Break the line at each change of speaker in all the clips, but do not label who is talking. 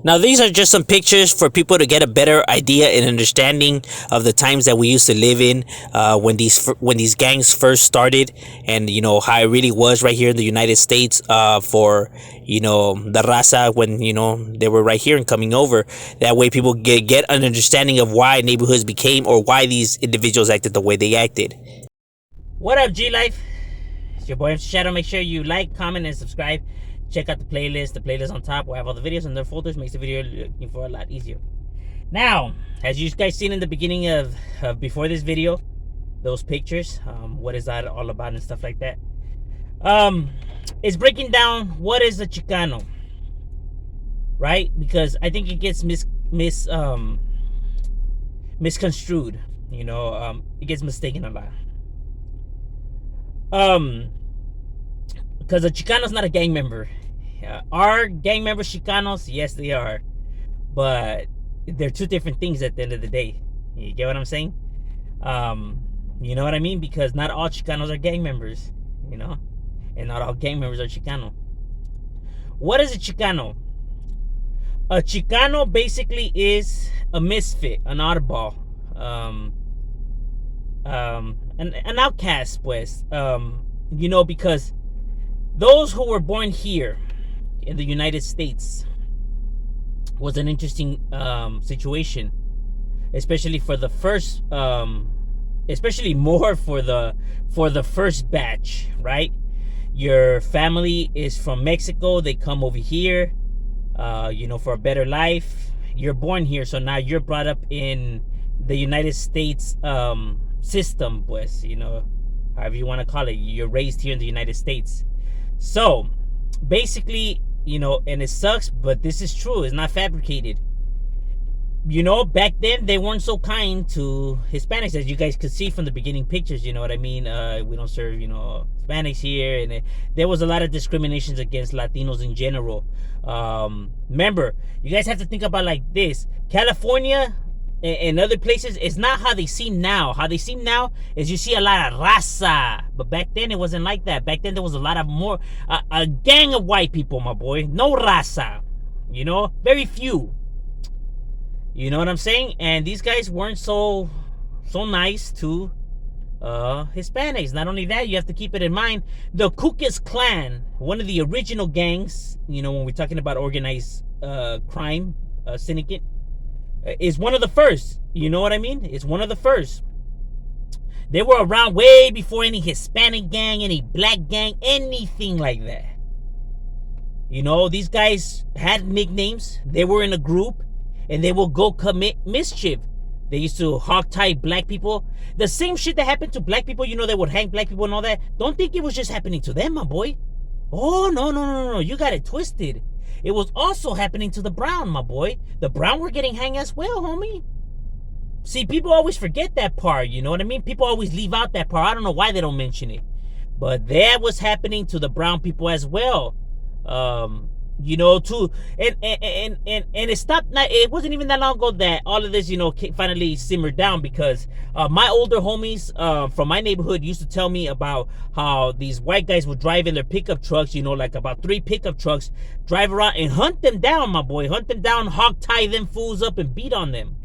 Now, these are just some pictures for people to get a better idea and understanding of the times that we used to live in when these gangs first started, and how it really was right here in the United States for the raza when they were right here and coming over. That way, people get an understanding of why neighborhoods became or why these individuals acted the way they acted. What up, G Life? It's your boy MC Shadow. Make sure you like, comment, and subscribe. Check out the playlist. The playlist on top will have all the videos in their folders. Makes the video looking for a lot easier. Now, as you guys seen in the beginning of before this video, those pictures, what is that all about and stuff like that. It's breaking down what is a Chicano, right? Because I think it gets misconstrued. It gets mistaken a lot. Because a Chicano's not a gang member. Are gang members Chicanos? Yes, they are. But they're two different things at the end of the day. You get what I'm saying? You know what I mean? Because not all Chicanos are gang members, and not all gang members are Chicano. What is a Chicano? A Chicano basically is a misfit, an oddball, an outcast, pues. Because those who were born here in the United States was an interesting situation, especially for the first, especially more for the first batch, right? Your family is from Mexico. They come over here, for a better life. You're born here, so now you're brought up in the United States system, pues, however you want to call it. You're raised here in the United States. So basically, and it sucks, but this is true. It's not fabricated. Back then they weren't so kind to Hispanics, as you guys could see from the beginning pictures. You know what I mean? We don't serve, Hispanics here, and there was a lot of discriminations against Latinos in general. Remember, you guys have to think about like this: California and other places, it's not how they seem now. How they seem now is you see a lot of raza, but back then it wasn't like that. Back then there was a lot of more a gang of white people, my boy. No raza, very few. You know what I'm saying? And these guys weren't so nice to Hispanics. Not only that, you have to keep it in mind, the Ku Klux Klan, one of the original gangs, when we're talking about organized crime syndicate, is one of the first. You know what I mean? It's one of the first. They were around way before any Hispanic gang, any black gang, anything like that. These guys had nicknames. They were in a group, and they will go commit mischief. They used to hog-tie black people. The same shit that happened to black people, they would hang black people and all that. Don't think it was just happening to them, my boy. Oh, no. You got it twisted. It was also happening to the brown, my boy. The brown were getting hanged as well, homie. See, people always forget that part, you know what I mean? People always leave out that part. I don't know why they don't mention it. But that was happening to the brown people as well. Too. And it stopped. It wasn't even that long ago that all of this, finally simmered down, because my older homies from my neighborhood used to tell me about how these white guys would drive in their pickup trucks, like about 3 pickup trucks, drive around and hunt them down, my boy. Hunt them down, hog tie them fools up, and beat on them.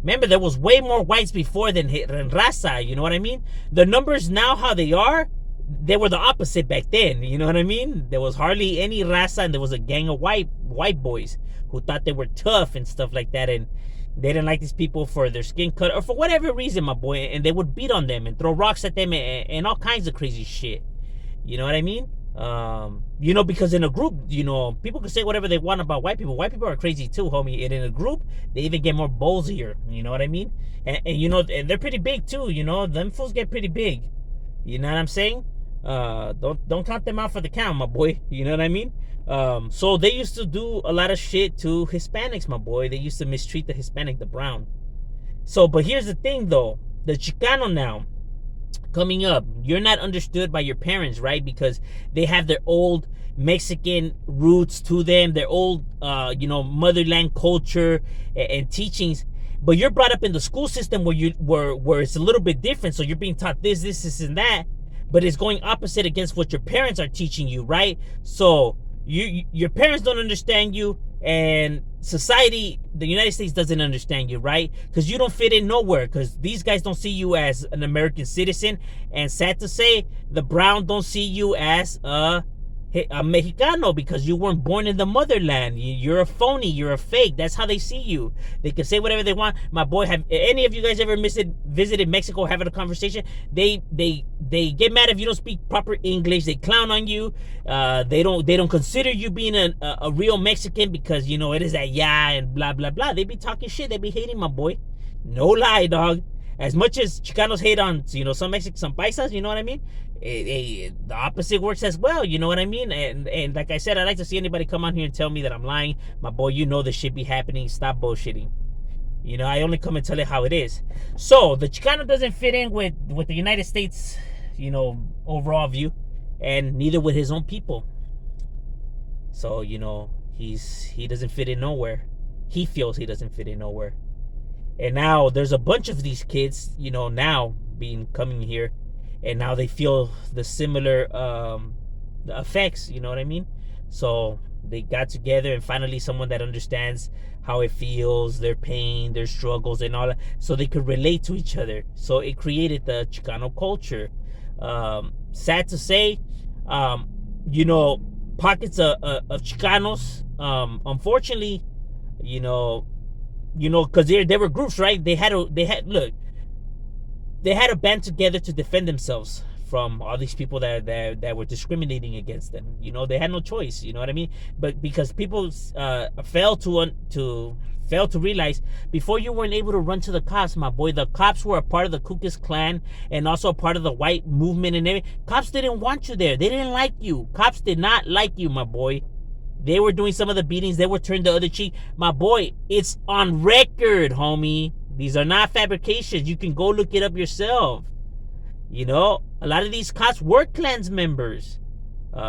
Remember, there was way more whites before than raza, you know what I mean? The numbers now, how they are, they were the opposite back then, you know what I mean? There was hardly any raza, and there was a gang of white boys who thought they were tough and stuff like that, and they didn't like these people for their skin color or for whatever reason, my boy, and they would beat on them and throw rocks at them and all kinds of crazy shit. You know what I mean? Because in a group, people can say whatever they want about white people. White people are crazy too, homie. And in a group, they even get more ballsier. You know what I mean? And and they're pretty big too. Them fools get pretty big. You know what I'm saying? Don't count them out for the count, my boy. You know what I mean? So they used to do a lot of shit to Hispanics, my boy. They used to mistreat the Hispanic, the brown. So, but here's the thing though. The Chicano now, coming up, you're not understood by your parents, right? Because they have their old Mexican roots to them, their old, motherland culture and teachings. But you're brought up in the school system where it's a little bit different. So you're being taught this, and that. But it's going opposite against what your parents are teaching you, right? So Your parents don't understand you, and society, the United States doesn't understand you, right? Because you don't fit in nowhere, because these guys don't see you as an American citizen, and sad to say, the brown don't see you as a Mexicano, because you weren't born in the motherland. You're a phony, you're a fake. That's how they see you. They can say whatever they want. My boy, have any of you guys ever visited Mexico, having a conversation? They get mad if you don't speak proper English. They clown on you. They don't consider you being a real Mexican, because you know it is that and blah blah blah. They be talking shit. They be hating, my boy. No lie, dog. As much as Chicanos hate on, some Mexicans, some paisas, you know what I mean? The opposite works as well, you know what I mean? And like I said, I'd like to see anybody come on here and tell me that I'm lying. My boy, you know the shit be happening. Stop bullshitting. You know, I only come and tell it how it is. So the Chicano doesn't fit in with the United States, overall view, and neither with his own people. So, he doesn't fit in nowhere. He feels he doesn't fit in nowhere. And now there's a bunch of these kids, now coming here, and now they feel the similar the effects, you know what I mean? So they got together, and finally someone that understands how it feels, their pain, their struggles, and all that, so they could relate to each other. So it created the Chicano culture. Sad to say, pockets of Chicanos, unfortunately, because there were groups, right? They had to band together to defend themselves from all these people that were discriminating against them. They had no choice. You know what I mean? But because people failed to realize, before you weren't able to run to the cops, my boy, the cops were a part of the Ku Klux Klan and also a part of the white movement and everything. Cops didn't want you there. They didn't like you. Cops did not like you, my boy. They were doing some of the beatings. They were turned the other cheek. My boy, it's on record, homie. These are not fabrications. You can go look it up yourself. A lot of these cops were Klans members.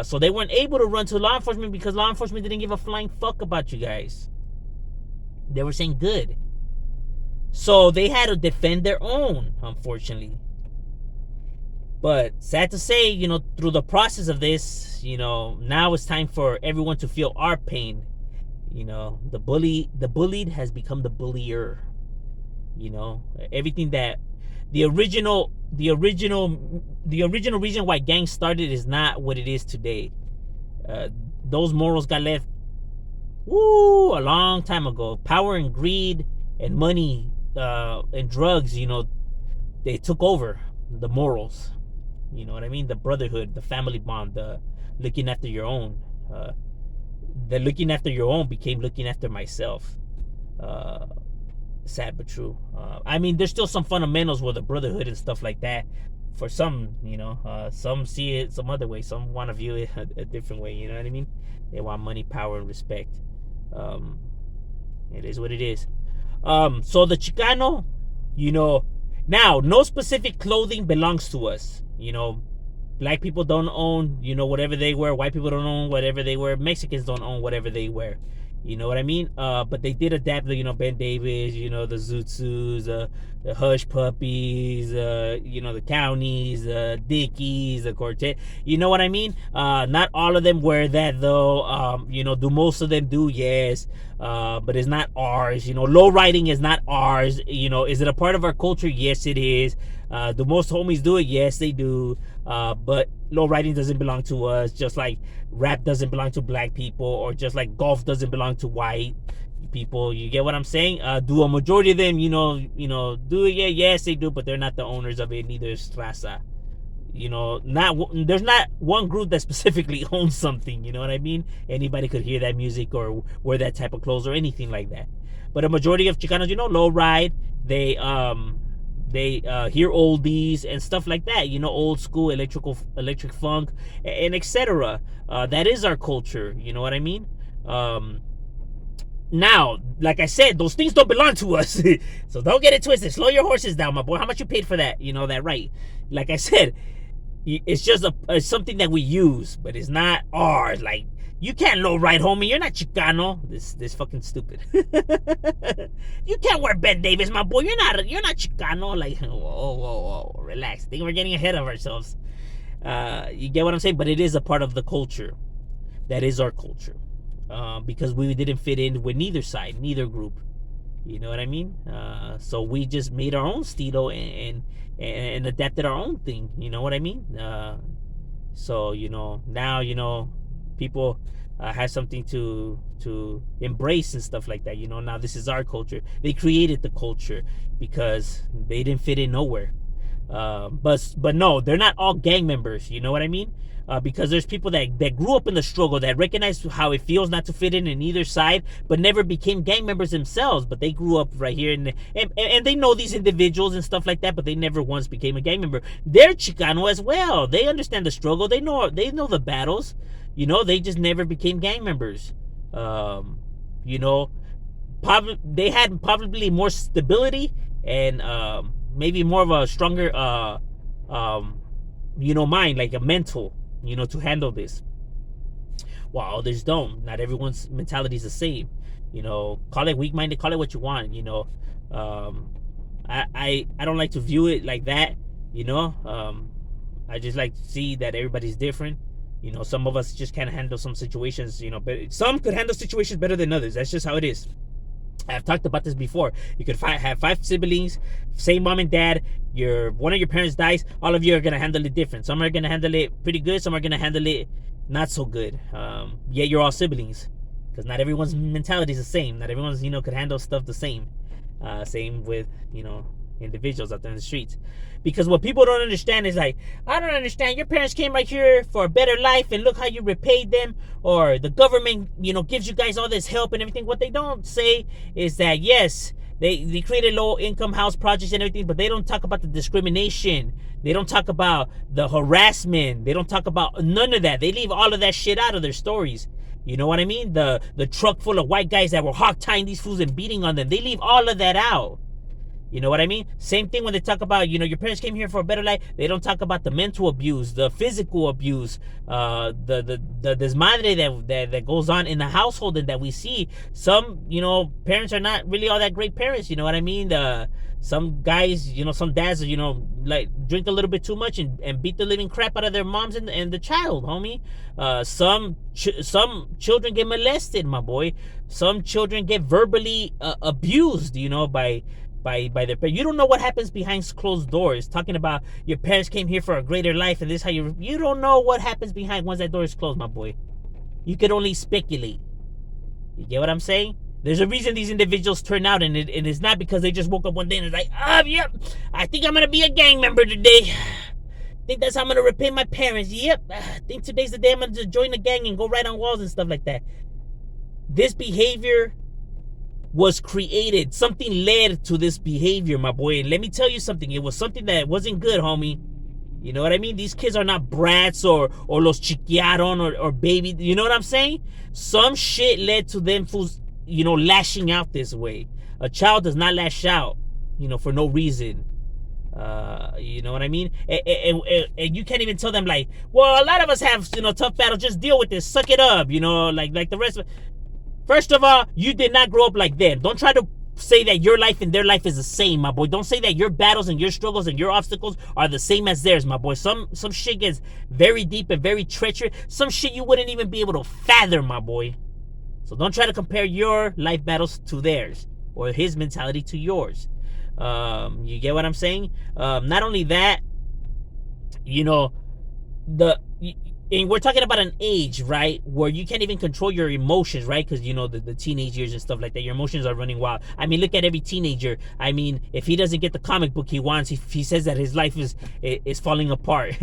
So they weren't able to run to law enforcement because law enforcement didn't give a flying fuck about you guys. They were saying good. So they had to defend their own, unfortunately. But sad to say, through the process of this, now it's time for everyone to feel our pain. The bullied has become the bullier. Everything that the original reason why gangs started is not what it is today. Those morals got left a long time ago. Power and greed and money and drugs, they took over the morals. You know what I mean? The brotherhood, the family bond, the looking after your own. The looking after your own became looking after myself. Sad but true. There's still some fundamentals with the brotherhood and stuff like that. For some, some see it some other way. Some want to view it a different way. You know what I mean? They want money, power, and respect. It is what it is. So the Chicano, now no specific clothing belongs to us. Black people don't own, whatever they wear. White people don't own whatever they wear. Mexicans don't own whatever they wear. You know what I mean? But they did adapt the, Ben Davis, the Zootsus, the Hush Puppies, the Counties, the Dickies, the Quartet. You know what I mean? Not all of them wear that though. Do most of them do? Yes. But it's not ours. Low riding is not ours. Is it a part of our culture? Yes, it is. Do most homies do it? Yes, they do. But low riding doesn't belong to us, just like rap doesn't belong to black people, or just like golf doesn't belong to white people. You get what I'm saying? Do a majority of them, do it? Yeah, yes, they do, but they're not the owners of it. Neither is Raza. There's not one group that specifically owns something. You know what I mean? Anybody could hear that music or wear that type of clothes or anything like that. But a majority of Chicanos, low ride. They hear oldies and stuff like that. Old school electric funk and etc. That is our culture. You know what I mean? Now, like I said, those things don't belong to us. So don't get it twisted. Slow your horses down, my boy. How much you paid for that? That right? Like I said, it's just it's something that we use, but it's not ours. Like, you can't low ride, homie. You're not Chicano. This fucking stupid. You can't wear Ben Davis, my boy. You're not Chicano. Like, whoa, relax. I think we're getting ahead of ourselves. You get what I'm saying? But it is a part of the culture. that is our culture, because we didn't fit in with neither side, neither group. You know what I mean? So we just made our own stilo and adapted our own thing. You know what I mean? So now people have something to embrace and stuff like that. Now this is our culture. They created the culture because they didn't fit in nowhere. But no, they're not all gang members. You know what I mean? Because there's people that grew up in the struggle, that recognize how it feels not to fit in either side, but never became gang members themselves. But they grew up right here, and they know these individuals and stuff like that, but they never once became a gang member. They're Chicano as well. They understand the struggle. They know the battles. They just never became gang members. They had probably more stability and maybe more of a stronger mind, like a mental, to handle this, while others don't. Not everyone's mentality is the same. Call it weak-minded, call it what you want. I don't like to view it like that. I just like to see that everybody's different. Some of us just can't handle some situations, but some could handle situations better than others. That's just how it is. I've talked about this before. You could have 5 siblings, same mom and dad. One of your parents dies. All of you are gonna handle it different. Some are gonna handle it pretty good. Some are gonna handle it not so good. Yet you're all siblings, because not everyone's mentality is the same. Not everyone's could handle stuff the same. Same with individuals out there in the streets. Because what people don't understand is, like, I don't understand. Your parents came right here for a better life, and look how you repaid them. Or the government, gives you guys all this help and everything. What they don't say is that, yes, they created low-income house projects and everything, but they don't talk about the discrimination. They don't talk about the harassment. They don't talk about none of that. They leave all of that shit out of their stories. You know what I mean? The truck full of white guys that were hog-tying these fools and beating on them. They leave all of that out. You know what I mean? Same thing when they talk about, your parents came here for a better life. They don't talk about the mental abuse, the physical abuse, the desmadre that goes on in the household and that we see. Some, parents are not really all that great parents. You know what I mean? Some guys, some dads, like drink a little bit too much and beat the living crap out of their moms and the child, homie. Some children get molested, my boy. Some children get verbally abused, by their parents. You don't know what happens behind closed doors. Talking about your parents came here for a greater life, and this is how you don't know what happens behind once that door is closed, my boy. You can only speculate. You get what I'm saying? There's a reason these individuals turn out, and it's not because they just woke up one day and it's like, yep, I think I'm gonna be a gang member today. I think that's how I'm gonna repay my parents. Yep, I think today's the day I'm gonna just join the gang and go right on walls and stuff like that. This behavior was created. Something led to this behavior, my boy. And let me tell you something. It was something that wasn't good, homie. You know what I mean? These kids are not brats or los chiquiaron or baby. You know what I'm saying? Some shit led to them fools, lashing out this way. A child does not lash out, for no reason. You know what I mean? And you can't even tell them, like, well, a lot of us have, tough battles. Just deal with this. Suck it up, like the rest of it. First of all, you did not grow up like them. Don't try to say that your life and their life is the same, my boy. Don't say that your battles and your struggles and your obstacles are the same as theirs, my boy. Some shit gets very deep and very treacherous. Some shit you wouldn't even be able to fathom, my boy. So don't try to compare your life battles to theirs or his mentality to yours. You get what I'm saying? Not only that, and we're talking about an age, right, where you can't even control your emotions, right? Because, the teenage years and stuff like that, your emotions are running wild. I mean, look at every teenager. I mean, if he doesn't get the comic book he wants, if he says that his life is falling apart.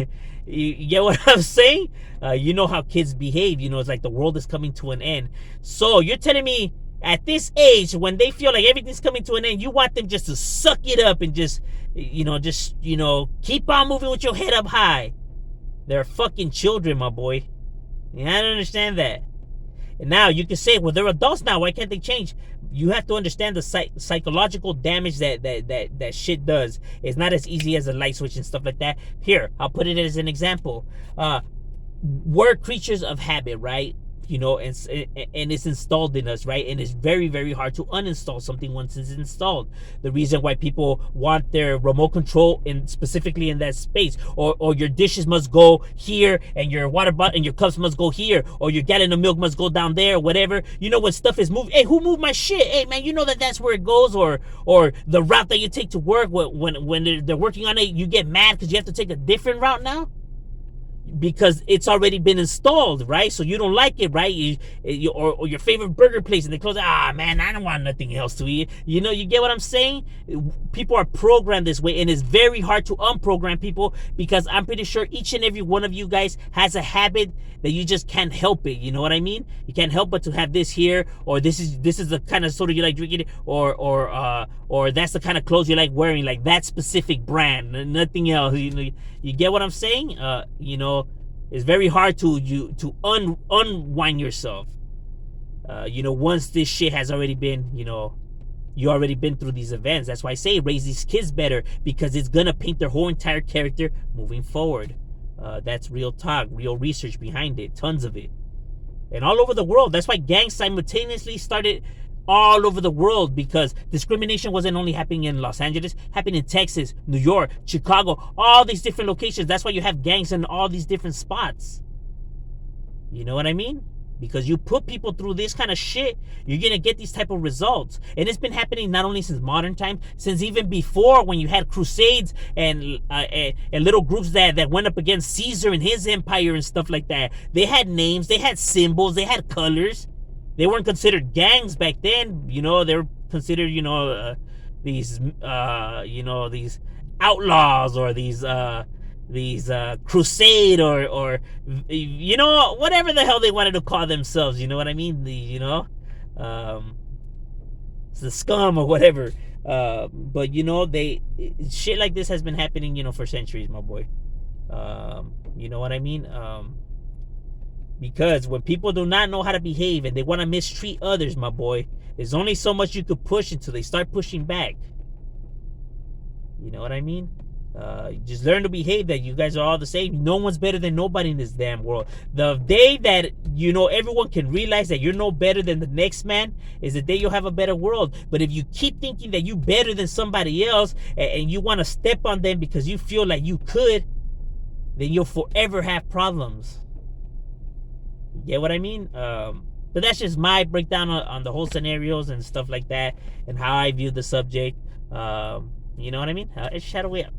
You get what I'm saying? You know how kids behave. It's like the world is coming to an end. So you're telling me at this age, when they feel like everything's coming to an end, you want them just to suck it up and just keep on moving with your head up high. They're fucking children, my boy. And I don't understand that. And now you can say, well, they're adults now. Why can't they change? You have to understand the psychological damage that shit does. It's not as easy as a light switch and stuff like that. Here, I'll put it as an example. We're creatures of habit, right? you know, and it's installed in us, right? And it's very, very hard to uninstall something once it's installed. The reason why people want their remote control in specifically in that space, or your dishes must go here, and your water bottle and your cups must go here, or your gallon of milk must go down there, whatever. You know, when stuff is moved, hey, who moved my shit? Hey man, you know that's where it goes. Or the route that you take to work, when they're working on it, you get mad because you have to take a different route now because it's already been installed, right? So you don't like it, right? Or your favorite burger place, and they close. Ah, man, I don't want nothing else to eat. You know, you get what I'm saying? People are programmed this way, and it's very hard to unprogram people, because I'm pretty sure each and every one of you guys has a habit that you just can't help it. You know what I mean? You can't help but to have this here, or this is the kind of soda you like drinking, or that's the kind of clothes you like wearing, like that specific brand, nothing else. You know, you get what I'm saying? You know, it's very hard to unwind yourself. You know, once this shit has already been, you know, you already been through these events. That's why I say raise these kids better, because it's gonna paint their whole entire character moving forward. That's real talk, real research behind it, tons of it, and all over the world. That's why gangs simultaneously started all over the world, because discrimination wasn't only happening in Los Angeles, happening in Texas, New York, Chicago, all these different locations. That's why you have gangs in all these different spots. You know what I mean? Because you put people through this kind of shit, you're gonna get these type of results. And it's been happening not only since modern times, since even before, when you had crusades and little groups that went up against Caesar and his empire and stuff like that. They had names, they had symbols, they had colors. They weren't considered gangs back then. You know, they were considered, you know, these outlaws, or these crusade, or you know, whatever the hell they wanted to call themselves. You know what I mean? The scum or whatever. But you know, shit like this has been happening, you know, for centuries, my boy. You know what I mean? Because when people do not know how to behave and they want to mistreat others, my boy, there's only so much you could push until they start pushing back. You know what I mean? Just learn to behave, that you guys are all the same. No one's better than nobody in this damn world. The day that, you know, everyone can realize that you're no better than the next man is the day you'll have a better world. But if you keep thinking that you're better than somebody else, and you want to step on them because you feel like you could, then you'll forever have problems. You get what I mean? But that's just my breakdown on the whole scenarios and stuff like that, and how I view the subject. You know what I mean? It's Shadow Way Up.